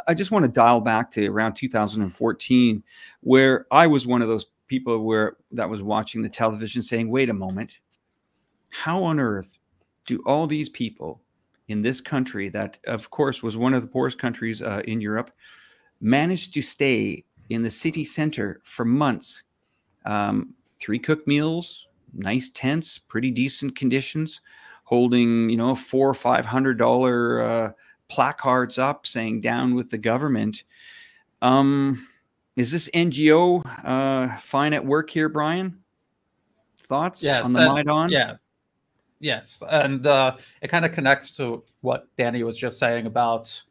I just want to dial back to around 2014, where I was one of those people that was watching the television saying, wait a moment, how on earth do all these people in this country that, of course, was one of the poorest countries in Europe, manage to stay in the city center for months? 3 cooked meals, nice tents, pretty decent conditions, holding, $400 or $500 placards up saying down with the government. Is this NGO fine at work here, Brian? Thoughts on the Maidan? Yeah. Yes. And it kind of connects to what Danny was just saying about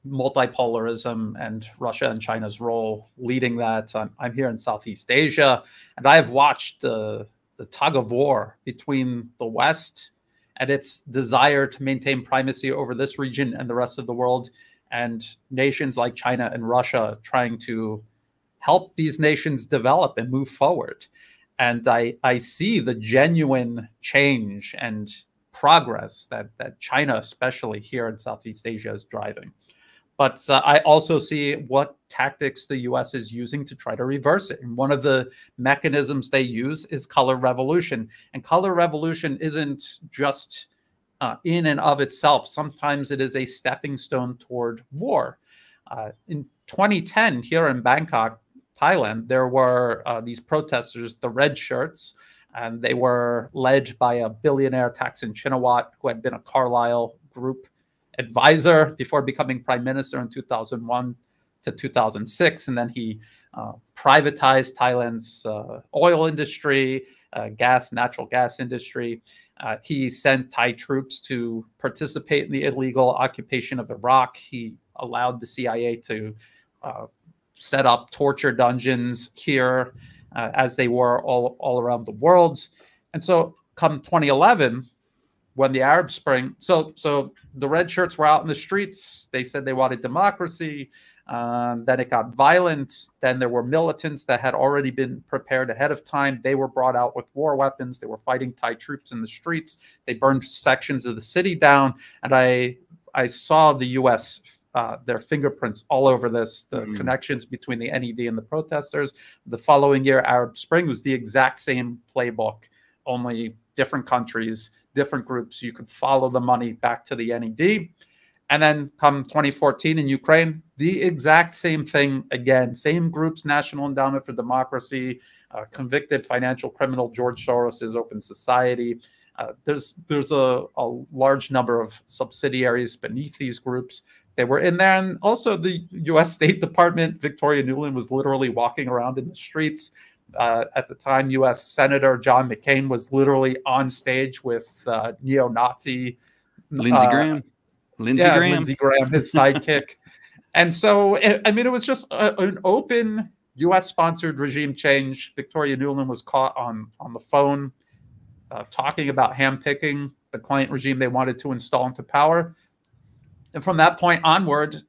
multipolarism and Russia and China's role leading that. I'm here in Southeast Asia, and I have watched the tug of war between the West and its desire to maintain primacy over this region and the rest of the world, and nations like China and Russia trying to help these nations develop and move forward. And I see the genuine change and progress that China, especially here in Southeast Asia, is driving. But I also see what tactics the U.S. is using to try to reverse it. And one of the mechanisms they use is color revolution. And color revolution isn't just in and of itself. Sometimes it is a stepping stone toward war. In 2010, here in Bangkok, Thailand, there were these protesters, the Red Shirts, and they were led by a billionaire Thaksin Shinawatra, who had been a Carlyle Group advisor before becoming prime minister in 2001 to 2006. And then he privatized Thailand's oil industry, natural gas industry. He sent Thai troops to participate in the illegal occupation of Iraq. He allowed the CIA to set up torture dungeons here, as they were all around the world. And so come 2011, when the Arab Spring, so the Red Shirts were out in the streets. They said they wanted democracy. Then it got violent. Then there were militants that had already been prepared ahead of time. They were brought out with war weapons. They were fighting Thai troops in the streets. They burned sections of the city down. And I saw the U.S., their fingerprints all over this, the connections between the NED and the protesters. The following year, Arab Spring was the exact same playbook, only different countries, different groups. You could follow the money back to the NED. And then come 2014 in Ukraine, the exact same thing again. Same groups, National Endowment for Democracy, convicted financial criminal George Soros's Open Society. There's a large number of subsidiaries beneath these groups. They were in there. And also the U.S. State Department, Victoria Nuland, was literally walking around in the streets. At the time, U.S. Senator John McCain was literally on stage with neo-Nazi Lindsey Graham. Lindsey Graham, his sidekick. And so, it was just an open U.S.-sponsored regime change. Victoria Nuland was caught on the phone talking about handpicking the client regime they wanted to install into power. And from that point onward,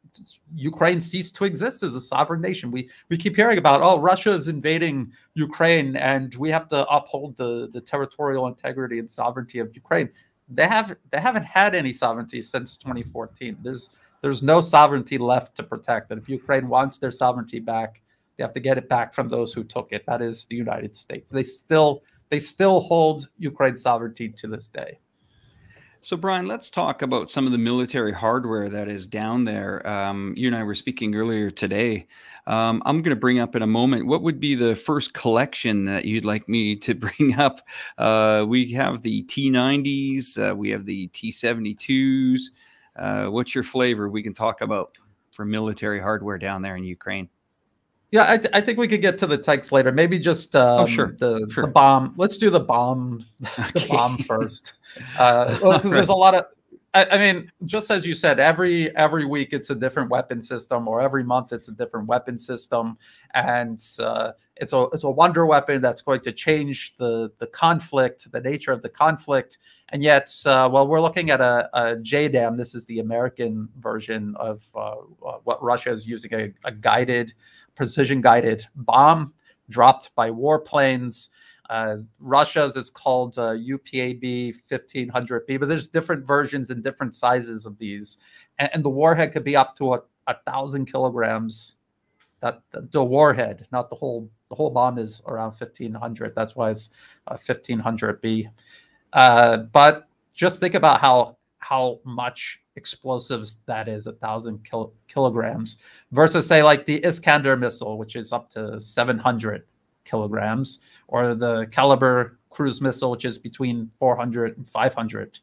Ukraine ceased to exist as a sovereign nation. We keep hearing about, oh, Russia is invading Ukraine and we have to uphold the territorial integrity and sovereignty of Ukraine. They haven't had any sovereignty since 2014. There's no sovereignty left to protect. And if Ukraine wants their sovereignty back, they have to get it back from those who took it. That is the United States. They still hold Ukraine's sovereignty to this day. So, Brian, let's talk about some of the military hardware that is down there. You and I were speaking earlier today. I'm going to bring up in a moment, what would be the first collection that you'd like me to bring up? We have the T-90s. We have the T-72s. What's your flavor we can talk about for military hardware down there in Ukraine? Yeah, I think we could get to the tanks later. Maybe just the bomb. Let's do the bomb. The bomb first, because there's a lot of. I mean, just as you said, every week it's a different weapon system, or every month it's a different weapon system, and it's a wonder weapon that's going to change the conflict, the nature of the conflict. And yet, well, we're looking at a JDAM. This is the American version of what Russia is using, a precision-guided bomb dropped by warplanes. Russia's is called UPAB 1500B, but there's different versions and different sizes of these. and the warhead could be up to 1,000 kilograms. That the warhead, not the whole bomb, is around 1,500. That's why it's 1,500 B. But just think about how much explosives that is, 1,000 kilograms, versus say like the Iskander missile, which is up to 700 kilograms, or the Caliber cruise missile, which is between 400 and 500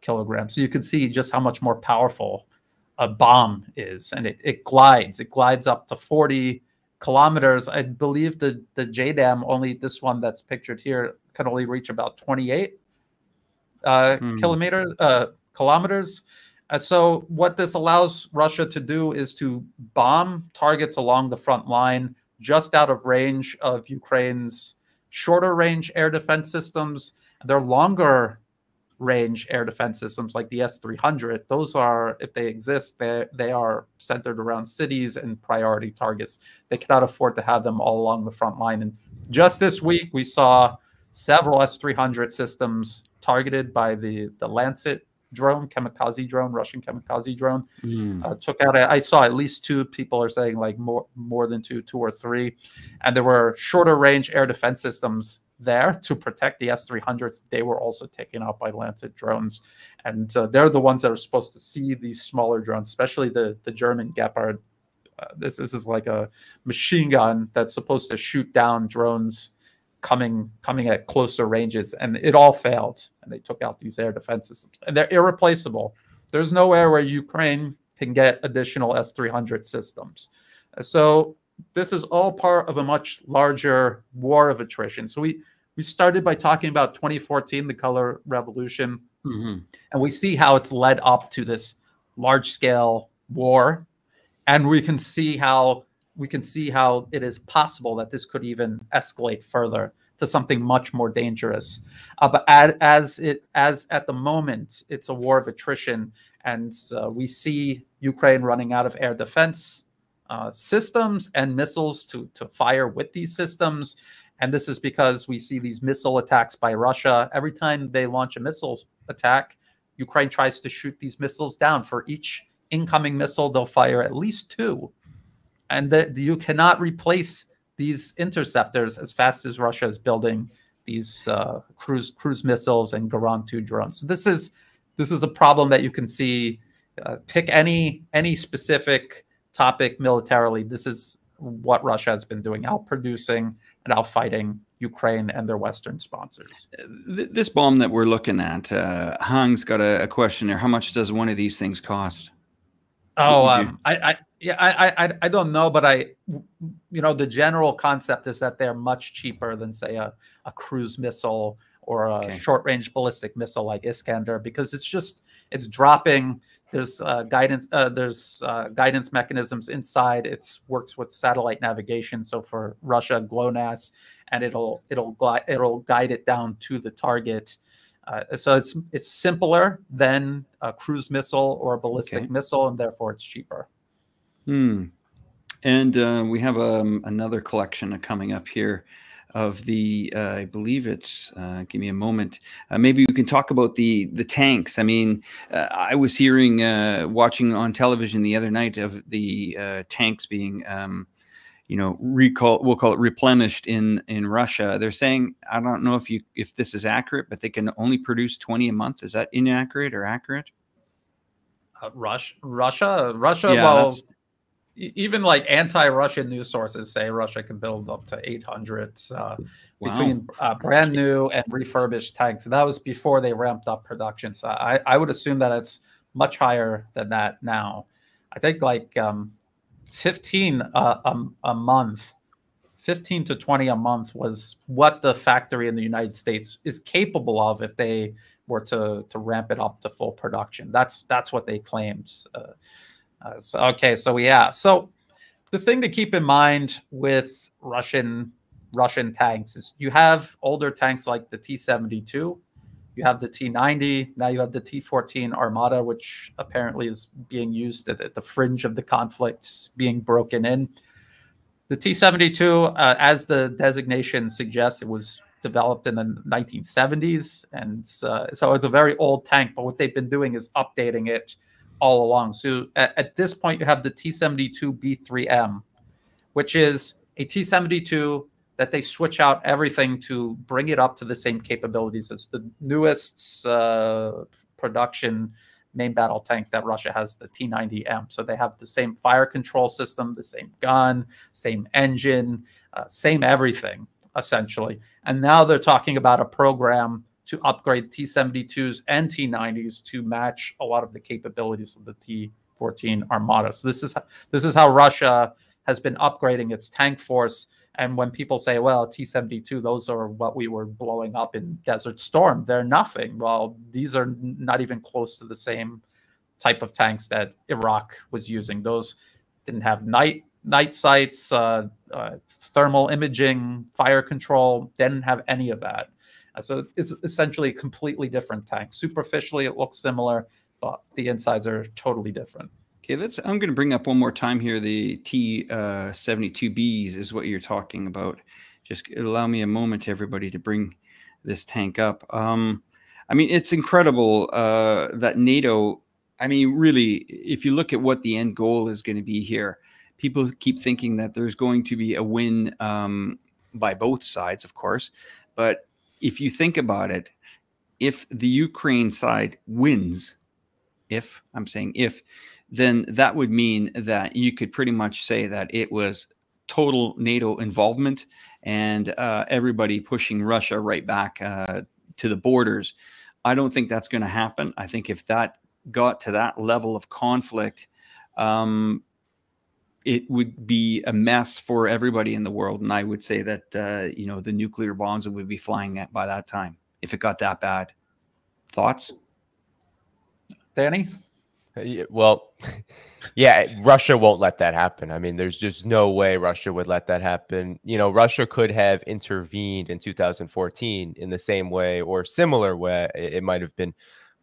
kilograms. So you can see just how much more powerful a bomb is, and it glides up to 40 kilometers. I believe the JDAM, only this one that's pictured here, can only reach about 28 kilometers. So what this allows Russia to do is to bomb targets along the front line, just out of range of Ukraine's shorter range air defense systems. Their longer range air defense systems, like the S-300, those are, if they exist, they are centered around cities and priority targets. They cannot afford to have them all along the front line. And just this week, we saw several S-300 systems targeted by the Lancet drone, kamikaze drone, Russian kamikaze drone. Took out, I saw at least 2. People are saying like more than 2 or 3. And there were shorter range air defense systems there to protect the S-300s. They were also taken out by Lancet drones. And they're the ones that are supposed to see these smaller drones, especially the German Gepard. This is like a machine gun that's supposed to shoot down drones coming at closer ranges, and it all failed. And they took out these air defense systems, and they're irreplaceable. There's nowhere where Ukraine can get additional S-300 systems. So this is all part of a much larger war of attrition. So we started by talking about 2014, the color revolution, and we see how it's led up to this large-scale war, and we can see how it is possible that this could even escalate further to something much more dangerous. But as at the moment, it's a war of attrition, and we see Ukraine running out of air defense systems and missiles to fire with these systems. And this is because we see these missile attacks by Russia. Every time they launch a missile attack, Ukraine tries to shoot these missiles down. For each incoming missile, they'll fire at least 2. And you cannot replace these interceptors as fast as Russia is building these cruise missiles and Garand 2 drones. So this is a problem that you can see. Pick any specific topic militarily. This is what Russia has been doing, outproducing and outfighting Ukraine and their Western sponsors. This bomb that we're looking at, Hang's got a question there. How much does one of these things cost? Oh, I don't know, but the general concept is that they're much cheaper than, say, a cruise missile or a short-range ballistic missile like Iskander, because it's dropping. There's guidance mechanisms inside. It works with satellite navigation. So for Russia, GLONASS, and it'll guide it down to the target. So it's simpler than a cruise missile or a ballistic missile, and therefore it's cheaper. And we have another collection coming up here of the, I believe it's, give me a moment. Maybe we can talk about the tanks. I mean, I was hearing, watching on television the other night of the tanks being, we'll call it replenished in Russia. They're saying, I don't know if this is accurate, but they can only produce 20 a month. Is that inaccurate or accurate? Russia. Yeah, well, even like anti-Russian news sources say Russia can build up to 800 between brand new and refurbished tanks. And that was before they ramped up production. So I would assume that it's much higher than that now. I think like 15 a month, 15 to 20 a month was what the factory in the United States is capable of if they were to ramp it up to full production. That's what they claimed. So the thing to keep in mind with Russian tanks is you have older tanks like the T-72, you have the T-90, now you have the T-14 Armata, which apparently is being used at the fringe of the conflict, being broken in. The T-72, as the designation suggests, it was developed in the 1970s, and so it's a very old tank, but what they've been doing is updating it all along. So at this point, you have the T-72B3M, which is a T-72 that they switch out everything to bring it up to the same capabilities as the newest production main battle tank that Russia has, the T-90M. So they have the same fire control system, the same gun, same engine, same everything, essentially. And now they're talking about a program to upgrade T-72s and T-90s to match a lot of the capabilities of the T-14 Armada. So this is how Russia has been upgrading its tank force. And when people say, well, T-72, those are what we were blowing up in Desert Storm, they're nothing. Well, these are not even close to the same type of tanks that Iraq was using. Those didn't have night sights, thermal imaging, fire control, didn't have any of that. So it's essentially a completely different tank. Superficially, it looks similar, but the insides are totally different. Okay, I'm going to bring up one more time here. The T-72Bs is what you're talking about. Just allow me a moment, everybody, to bring this tank up. I mean, it's incredible that NATO, I mean, really, if you look at what the end goal is going to be here, people keep thinking that there's going to be a win by both sides, of course. But if you think about it, if the Ukraine side wins, I'm saying if, then that would mean that you could pretty much say that it was total NATO involvement and everybody pushing Russia right back to the borders. I don't think that's going to happen. I think if that got to that level of conflict, it would be a mess for everybody in the world. And I would say that, the nuclear bombs would be flying by that time if it got that bad. Thoughts? Danny? Well, yeah, Russia won't let that happen. I mean, there's just no way Russia would let that happen. Russia could have intervened in 2014 in the same way or similar way. It might have been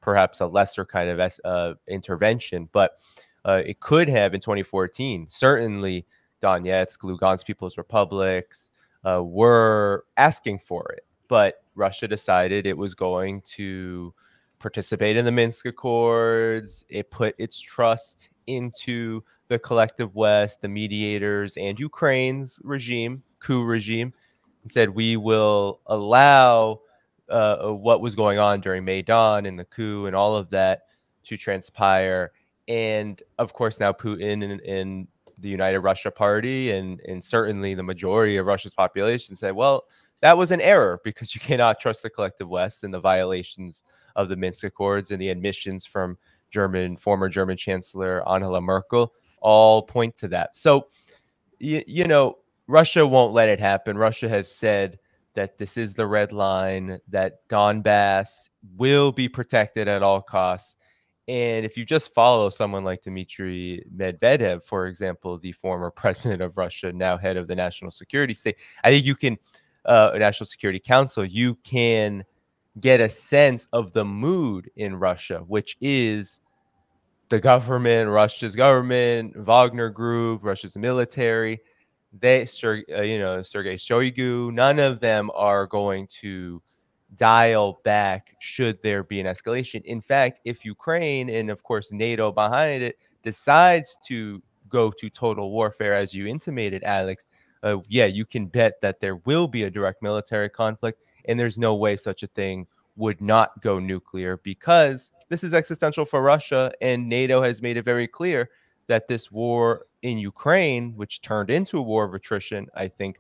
perhaps a lesser kind of intervention, but it could have in 2014. Certainly, Donetsk, Lugansk People's Republics were asking for it, but Russia decided it was going to participate in the Minsk Accords. It put its trust into the collective West, the mediators, and Ukraine's coup regime, and said, we will allow what was going on during Maidan and the coup and all of that to transpire. And of course, now Putin and the United Russia Party and certainly the majority of Russia's population say, well, that was an error because you cannot trust the collective West, and the violations of the Minsk Accords and the admissions from former German Chancellor Angela Merkel all point to that. So, Russia won't let it happen. Russia has said that this is the red line, that Donbass will be protected at all costs. And if you just follow someone like Dmitry Medvedev, for example, the former president of Russia, now head of the National Security State, I think you can, National Security Council, you can get a sense of the mood in Russia, which is the government, Russia's government, Wagner Group, Russia's military. Sergei Shoigu, none of them are going to dial back should there be an escalation. In fact, if Ukraine and of course NATO behind it decides to go to total warfare, as you intimated, Alex, you can bet that there will be a direct military conflict. And there's no way such a thing would not go nuclear, because this is existential for Russia. And NATO has made it very clear that this war in Ukraine, which turned into a war of attrition, I think,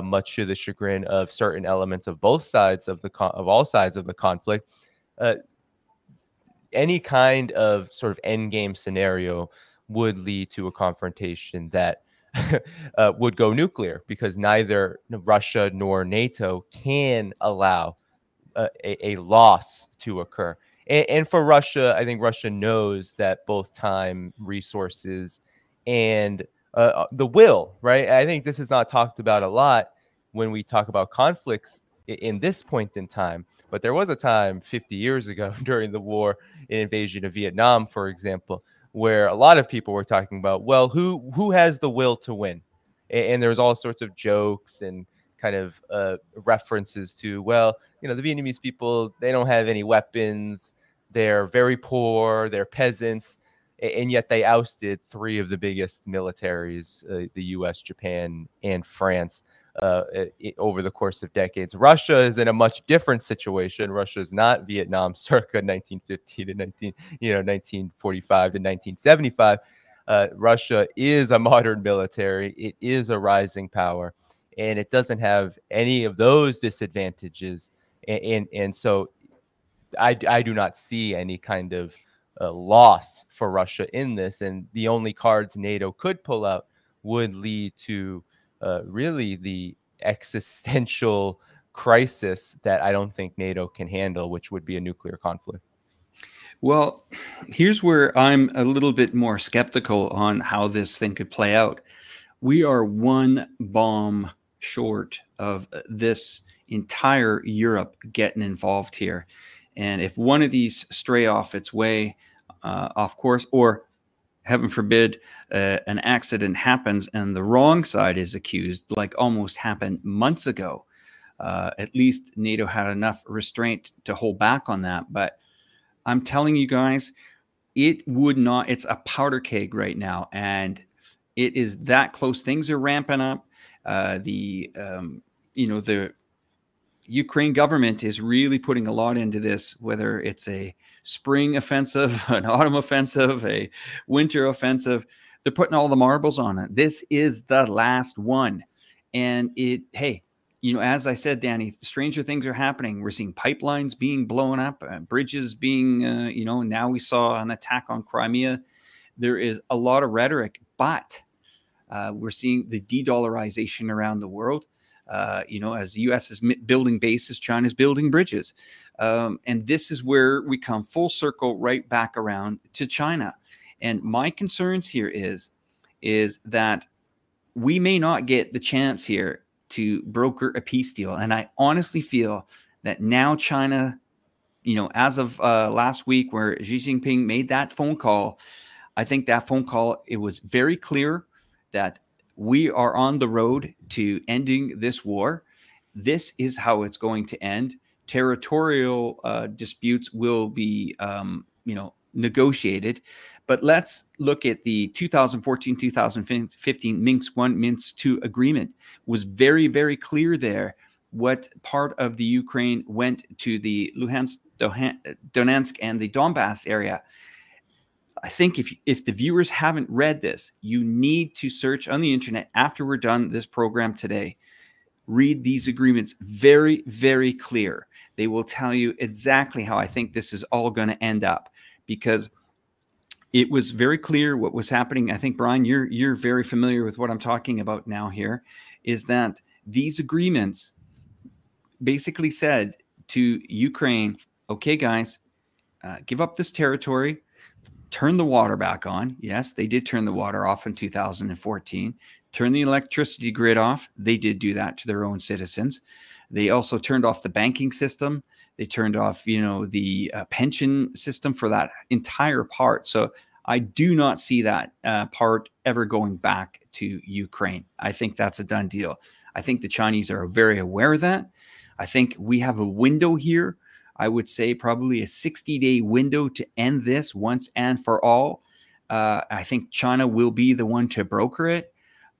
much to the chagrin of certain elements of both sides of all sides of the conflict, any kind of sort of endgame scenario would lead to a confrontation that would go nuclear, because neither Russia nor NATO can allow a loss to occur. And for Russia, I think Russia knows that both time, resources, and the will, right? I think this is not talked about a lot when we talk about conflicts in this point in time. But there was a time 50 years ago during the war and invasion of Vietnam, for example, where a lot of people were talking about, well, who has the will to win? And there was all sorts of jokes and kind of references to, well, the Vietnamese people, they don't have any weapons. They're very poor. They're peasants. and yet they ousted three of the biggest militaries, the U.S., Japan, and France, over the course of decades. Russia is in a much different situation. Russia is not Vietnam circa 1950 to 1945 to 1975. Russia is a modern military. It is a rising power, and it doesn't have any of those disadvantages. And so I do not see any kind of loss for Russia in this. And the only cards NATO could pull out would lead to really the existential crisis that I don't think NATO can handle, which would be a nuclear conflict. Well, here's where I'm a little bit more skeptical on how this thing could play out. We are one bomb short of this entire Europe getting involved here. And if one of these stray off its way, off course, or heaven forbid, an accident happens and the wrong side is accused, like almost happened months ago, at least NATO had enough restraint to hold back on that. But I'm telling you guys, it would not, it's a powder keg right now. And it is that close. Things are ramping up. The Ukraine government is really putting a lot into this, whether it's a spring offensive, an autumn offensive, a winter offensive. They're putting all the marbles on it. This is the last one. And hey, as I said, Danny, stranger things are happening. We're seeing pipelines being blown up, bridges being, now we saw an attack on Crimea. There is a lot of rhetoric, but we're seeing the de-dollarization around the world. As the U.S. is building bases, China's building bridges. And this is where we come full circle right back around to China. And my concerns here is that we may not get the chance here to broker a peace deal. And I honestly feel that now China, as of last week where Xi Jinping made that phone call, I think that phone call, it was very clear that we are on the road to ending this war. This is how it's going to end. Territorial disputes will be, negotiated. But let's look at the 2014-2015 Minsk I, Minsk II agreement. It was very, very clear there what part of the Ukraine went to the Luhansk, Donetsk, and the Donbass area. I think if the viewers haven't read this, you need to search on the internet after we're done this program today. Read these agreements. Very, very clear. They will tell you exactly how I think this is all going to end up, because it was very clear what was happening. I think, Brian, you're very familiar with what I'm talking about now here, is that these agreements basically said to Ukraine, okay, guys, give up this territory, turn the water back on. Yes, they did turn the water off in 2014. Turn the electricity grid off. They did do that to their own citizens. They also turned off the banking system. They turned off, the pension system for that entire part. So I do not see that part ever going back to Ukraine. I think that's a done deal. I think the Chinese are very aware of that. I think we have a window here. I would say probably a 60-day window to end this once and for all. I think China will be the one to broker it.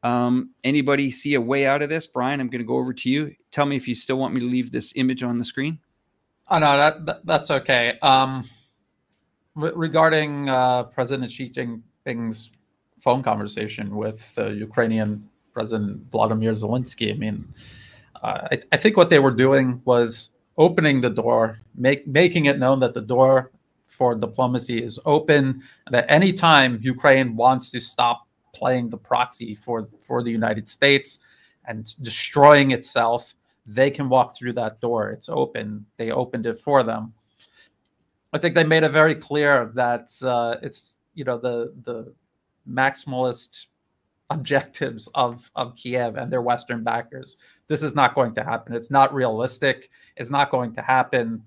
Anybody see a way out of this? Brian, I'm going to go over to you. Tell me if you still want me to leave this image on the screen. Oh, no, that's okay. Regarding President Xi Jinping's phone conversation with Ukrainian President Vladimir Zelensky, I mean, I think what they were doing was opening the door, making it known that the door for diplomacy is open, that anytime Ukraine wants to stop playing the proxy for the United States and destroying itself, they can walk through that door. It's open. They opened it for them. I think they made it very clear that it's, the maximalist objectives of Kiev and their Western backers. This is not going to happen. It's not realistic. It's not going to happen.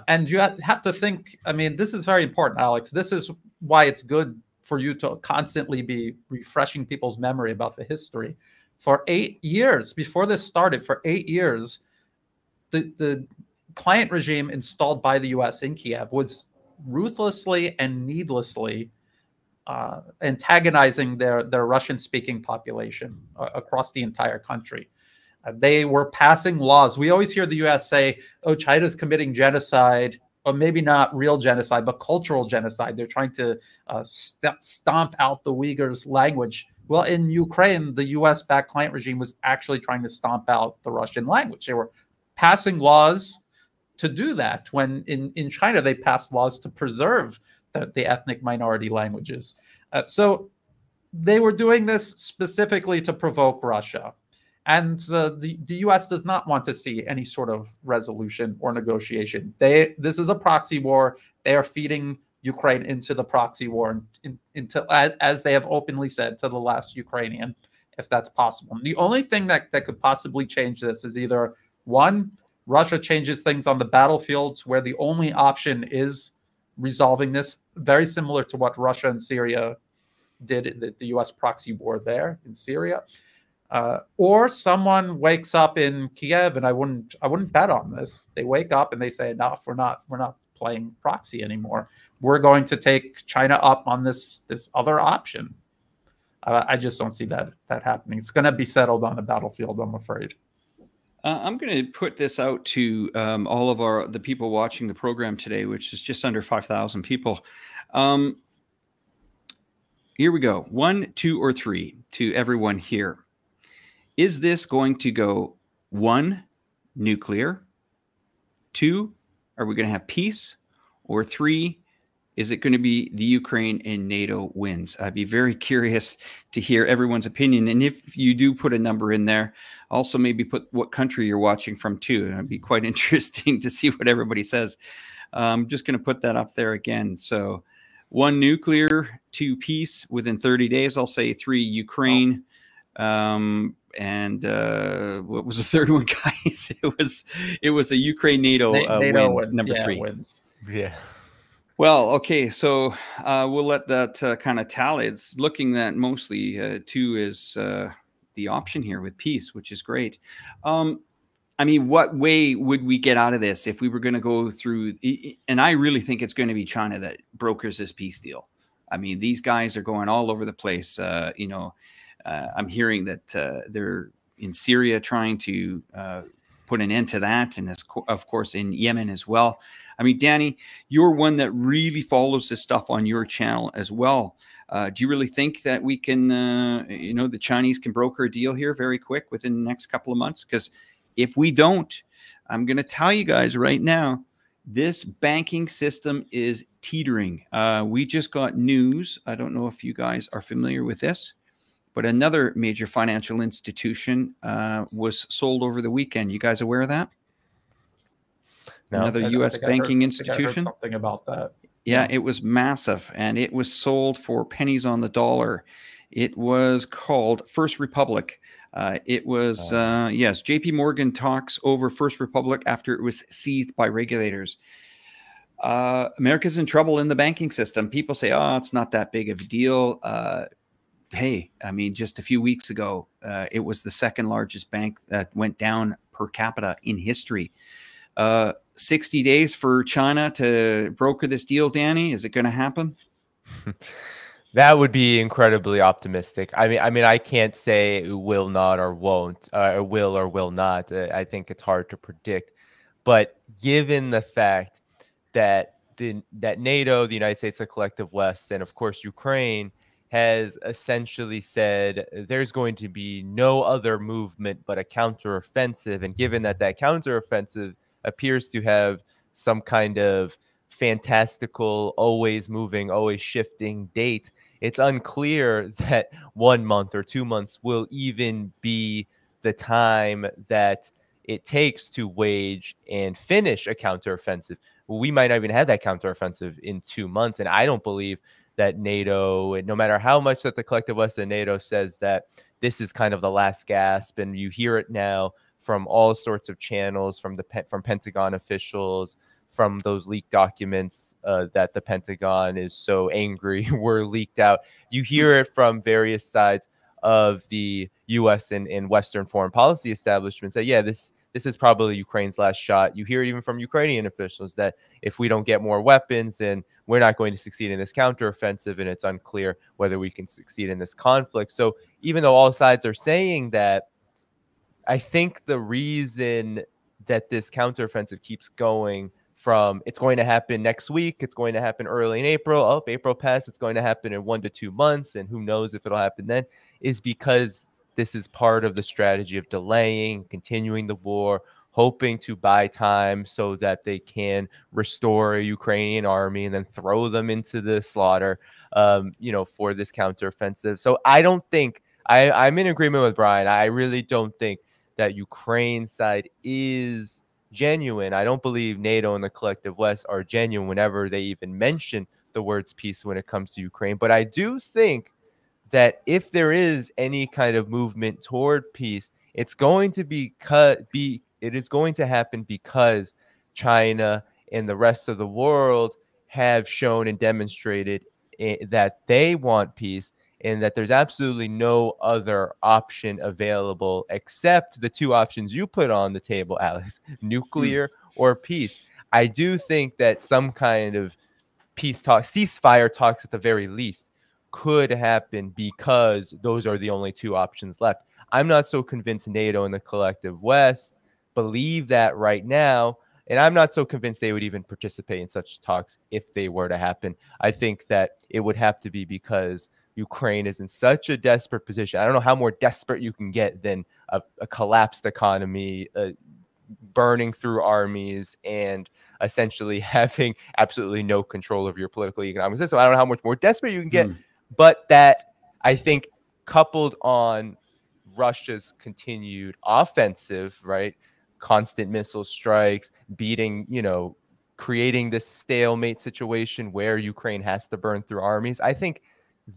And you have to think, I mean, this is very important, Alex. This is why it's good for you to constantly be refreshing people's memory about the history. For 8 years, before this started, for 8 years, the client regime installed by the U.S. in Kiev was ruthlessly and needlessly antagonizing their Russian-speaking population across the entire country. They were passing laws. We always hear the U.S. say, "Oh, China's committing genocide," or maybe not real genocide, but cultural genocide. They're trying to stomp out the Uyghurs' language. Well, in Ukraine, the U.S.-backed client regime was actually trying to stomp out the Russian language. They were passing laws to do that, when in China, they passed laws to preserve the ethnic minority languages. So they were doing this specifically to provoke Russia. And the U.S. does not want to see any sort of resolution or negotiation. This is a proxy war. They are feeding Ukraine into the proxy war, as they have openly said, to the last Ukrainian, if that's possible. And the only thing that could possibly change this is either, one, Russia changes things on the battlefields, where the only option is resolving this, very similar to what Russia and Syria did, the U.S. proxy war there in Syria. Or someone wakes up in Kiev, and I wouldn't bet on this. They wake up and they say, "Enough! We're not playing proxy anymore. We're going to take China up on this other option." I just don't see that happening. It's going to be settled on the battlefield, I'm afraid. I'm going to put this out to all of the people watching the program today, which is just under 5,000 people. Here we go. 1, 2, or 3 to everyone here. Is this going to go 1, nuclear? 2, are we going to have peace? Or 3, is it going to be the Ukraine and NATO wins? I'd be very curious to hear everyone's opinion. And if you do put a number in there, also maybe put what country you're watching from too. It'd be quite interesting to see what everybody says. I'm just going to put that up there again. So 1, nuclear, 2, peace within 30 days. I'll say 3, Ukraine. And what was the third one, guys? It was a Ukraine NATO win, number 3 wins. Yeah. Well, okay, so we'll let that kind of tally. It's looking that mostly 2 is the option here with peace, which is great. I mean, what way would we get out of this if we were going to go through? And I really think it's going to be China that brokers this peace deal. I mean, these guys are going all over the place. I'm hearing that they're in Syria trying to put an end to that. And of course, in Yemen as well. I mean, Danny, you're one that really follows this stuff on your channel as well. Do you really think that we can, the Chinese can broker a deal here very quick within the next couple of months? Because if we don't, I'm going to tell you guys right now, this banking system is teetering. We just got news. I don't know if you guys are familiar with this, but another major financial institution was sold over the weekend. You guys aware of that? No, another U.S. banking institution. I heard something about that. Yeah, it was massive, and it was sold for pennies on the dollar. It was called First Republic. It was, yes, JP Morgan talks over First Republic after it was seized by regulators. America's in trouble in the banking system. People say, oh, it's not that big of a deal. Hey, I mean, just a few weeks ago, it was the second largest bank that went down per capita in history. 60 days for China to broker this deal, Danny. Is it going to happen? That would be incredibly optimistic. I mean, I can't say it will not or won't, or will or will not. I think it's hard to predict. But given the fact that that NATO, the United States, the collective West, and of course Ukraine has essentially said there's going to be no other movement but a counteroffensive, and given that counteroffensive appears to have some kind of fantastical, always moving, always shifting date, it's unclear that 1 month or 2 months will even be the time that it takes to wage and finish a counteroffensive. We might not even have that counteroffensive in 2 months. And I don't believe that NATO, no matter how much that the collective West and NATO says that this is kind of the last gasp, and you hear it now from all sorts of channels, from Pentagon officials, from those leaked documents that the Pentagon is so angry were leaked out. You hear it from various sides of the U.S. and Western foreign policy establishments that, yeah, this this is probably Ukraine's last shot. You hear it even from Ukrainian officials that if we don't get more weapons, then we're not going to succeed in this counteroffensive, and it's unclear whether we can succeed in this conflict. So even though all sides are saying that, I think the reason that this counteroffensive keeps going from it's going to happen next week, it's going to happen early in April, oh, April passed, it's going to happen in 1 to 2 months, and who knows if it'll happen then, is because this is part of the strategy of delaying, continuing the war, hoping to buy time so that they can restore a Ukrainian army and then throw them into the slaughter, for this counteroffensive. So I don't think, I'm in agreement with Brian. I really don't think that Ukraine's side is genuine. I don't believe NATO and the collective West are genuine whenever they even mention the words peace when it comes to Ukraine. But I do think that if there is any kind of movement toward peace, it's going to it is going to happen because China and the rest of the world have shown and demonstrated that they want peace, and that there's absolutely no other option available except the two options you put on the table, Alex, nuclear or peace. I do think that some kind of peace talk, ceasefire talks at the very least, could happen because those are the only two options left. I'm not so convinced NATO and the collective West believe that right now, and I'm not so convinced they would even participate in such talks if they were to happen. I think that it would have to be because Ukraine is in such a desperate position. I don't know how more desperate you can get than a collapsed economy, burning through armies, and essentially having absolutely no control over your political economic system. I don't know how much more desperate you can get, but that, I think, coupled on Russia's continued offensive, right, constant missile strikes, beating, creating this stalemate situation where Ukraine has to burn through armies, I think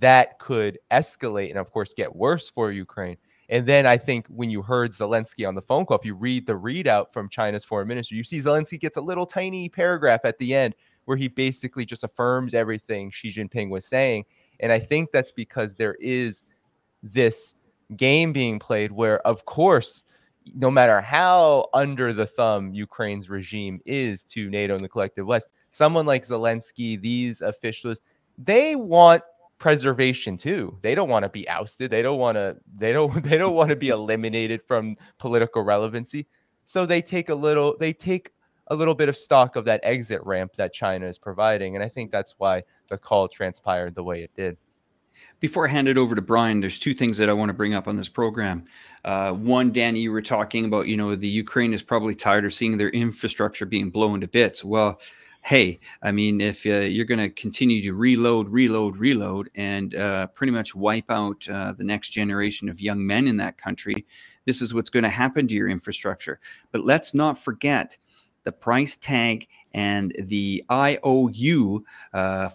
that could escalate and, of course, get worse for Ukraine. And then I think when you heard Zelensky on the phone call, if you read the readout from China's foreign minister, you see Zelensky gets a little tiny paragraph at the end where he basically just affirms everything Xi Jinping was saying. And I think that's because there is this game being played where, of course, no matter how under the thumb Ukraine's regime is to NATO and the collective West, someone like Zelensky, these officials, they want preservation too. They don't want to be ousted. They don't want to be eliminated from political relevancy. So they take a little bit of stock of that exit ramp that China is providing. And I think that's why the call transpired the way it did. Before I hand it over to Brian, there's two things that I want to bring up on this program. One, Danny, you were talking about, the Ukraine is probably tired of seeing their infrastructure being blown to bits. Well, hey, I mean, if you're going to continue to reload, and pretty much wipe out the next generation of young men in that country, this is what's going to happen to your infrastructure. But let's not forget the price tag and the IOU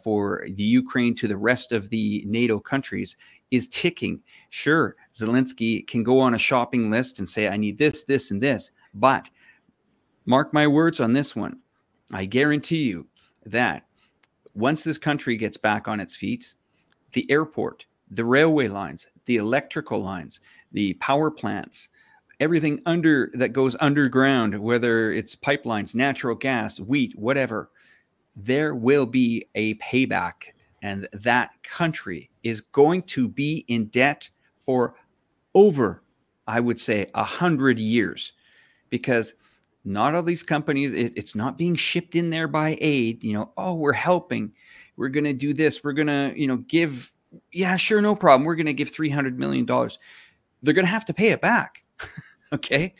for the Ukraine to the rest of the NATO countries is ticking. Sure, Zelensky can go on a shopping list and say, I need this, this, and this. But mark my words on this one. I guarantee you that once this country gets back on its feet, the airport, the railway lines, the electrical lines, the power plants, everything that goes underground, whether it's pipelines, natural gas, wheat, whatever, there will be a payback. And that country is going to be in debt for over, I would say, 100 years, because not all these companies, it's not being shipped in there by aid. Oh, we're helping. We're going to do this. We're going to, give. Yeah, sure. No problem. We're going to give $300 million. They're going to have to pay it back. Okay.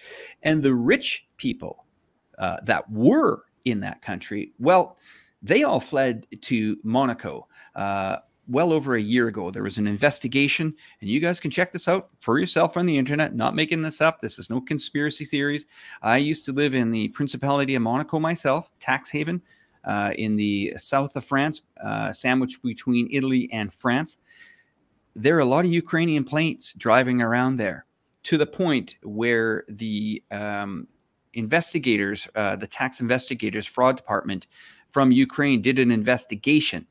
And the rich people that were in that country, well, they all fled to Monaco. Well over a year ago, there was an investigation, and you guys can check this out for yourself on the internet. Not making this up. This is no conspiracy theories. I used to live in the Principality of Monaco myself, tax haven, in the south of France, sandwiched between Italy and France. There are a lot of Ukrainian planes driving around there, to the point where the investigators, the tax investigators, fraud department from Ukraine did an investigation.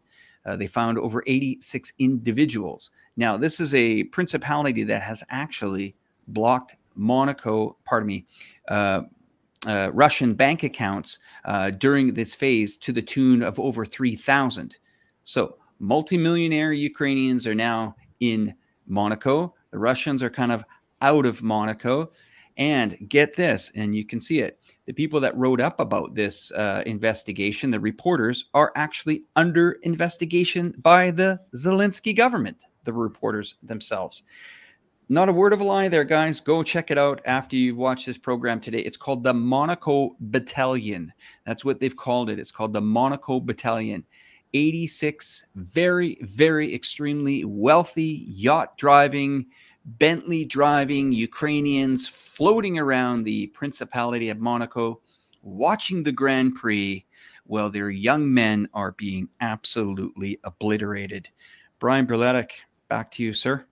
They found over 86 individuals. Now, this is a principality that has actually blocked Monaco, Russian bank accounts during this phase to the tune of over 3,000. So multimillionaire Ukrainians are now in Monaco. The Russians are kind of out of Monaco. And get this, and you can see it. The people that wrote up about this investigation, the reporters, are actually under investigation by the Zelensky government, the reporters themselves. Not a word of a lie there, guys. Go check it out after you've watched this program today. It's called the Monaco Battalion. That's what they've called it. It's called the Monaco Battalion. 86 very, very extremely wealthy, yacht driving, Bentley driving Ukrainians floating around the Principality of Monaco, watching the Grand Prix while their young men are being absolutely obliterated. Brian Berletic, back to you, sir.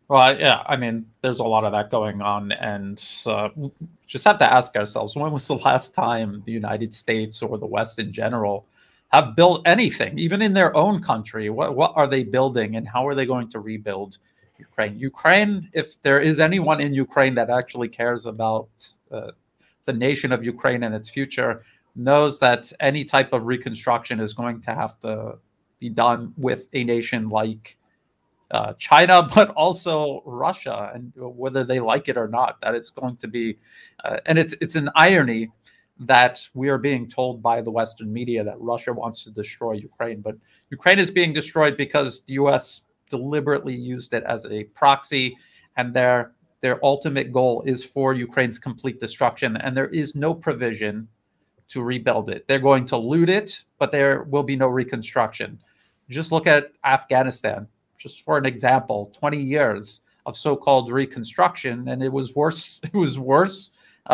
Well, yeah, I mean, there's a lot of that going on, and just have to ask ourselves, when was the last time the United States or the West in general have built anything, even in their own country? What are they building, and how are they going to rebuild Ukraine? Ukraine, if there is anyone in Ukraine that actually cares about the nation of Ukraine and its future, knows that any type of reconstruction is going to have to be done with a nation like China, but also Russia, and whether they like it or not, that it's going to be, and it's an irony that we are being told by the Western media that Russia wants to destroy Ukraine, but Ukraine is being destroyed because the U.S. deliberately used it as a proxy, and their ultimate goal is for Ukraine's complete destruction, and there is no provision to rebuild it. They're going to loot it, but there will be no reconstruction. Just look at Afghanistan. Just for an example, 20 years of so-called reconstruction, and it was worse. It was worse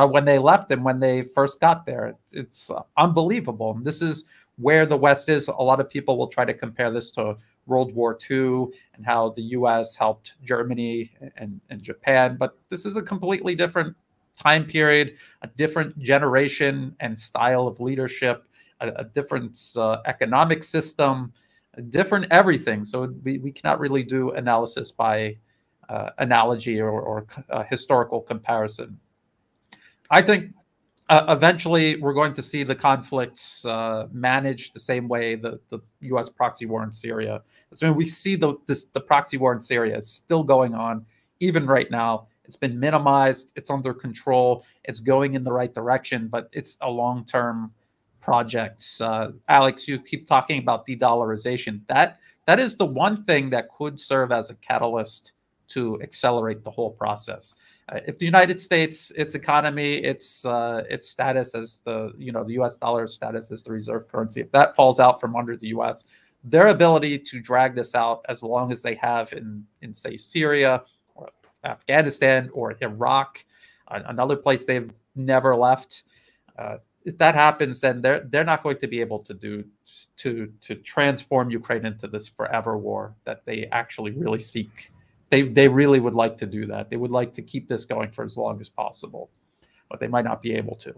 when they left than when they first got there. It's unbelievable. And this is where the West is. A lot of people will try to compare this to World War II and how the U.S. helped Germany and Japan, but this is a completely different time period, a different generation and style of leadership, a different economic system, different everything. So we cannot really do analysis by analogy or historical comparison. I think eventually we're going to see the conflicts managed the same way the U.S. proxy war in Syria. So we see the proxy war in Syria is still going on even right now. It's been minimized. It's under control. It's going in the right direction, but it's a long-term projects. Alex, you keep talking about de-dollarization. That is the one thing that could serve as a catalyst to accelerate the whole process. If the United States, its economy, its status as the U.S. dollar status as the reserve currency, if that falls out from under the U.S., their ability to drag this out as long as they have in say Syria or Afghanistan or Iraq, another place they've never left. If that happens, then they're not going to be able to transform Ukraine into this forever war that they actually really seek. They really would like to do that. They would like to keep this going for as long as possible, but they might not be able to.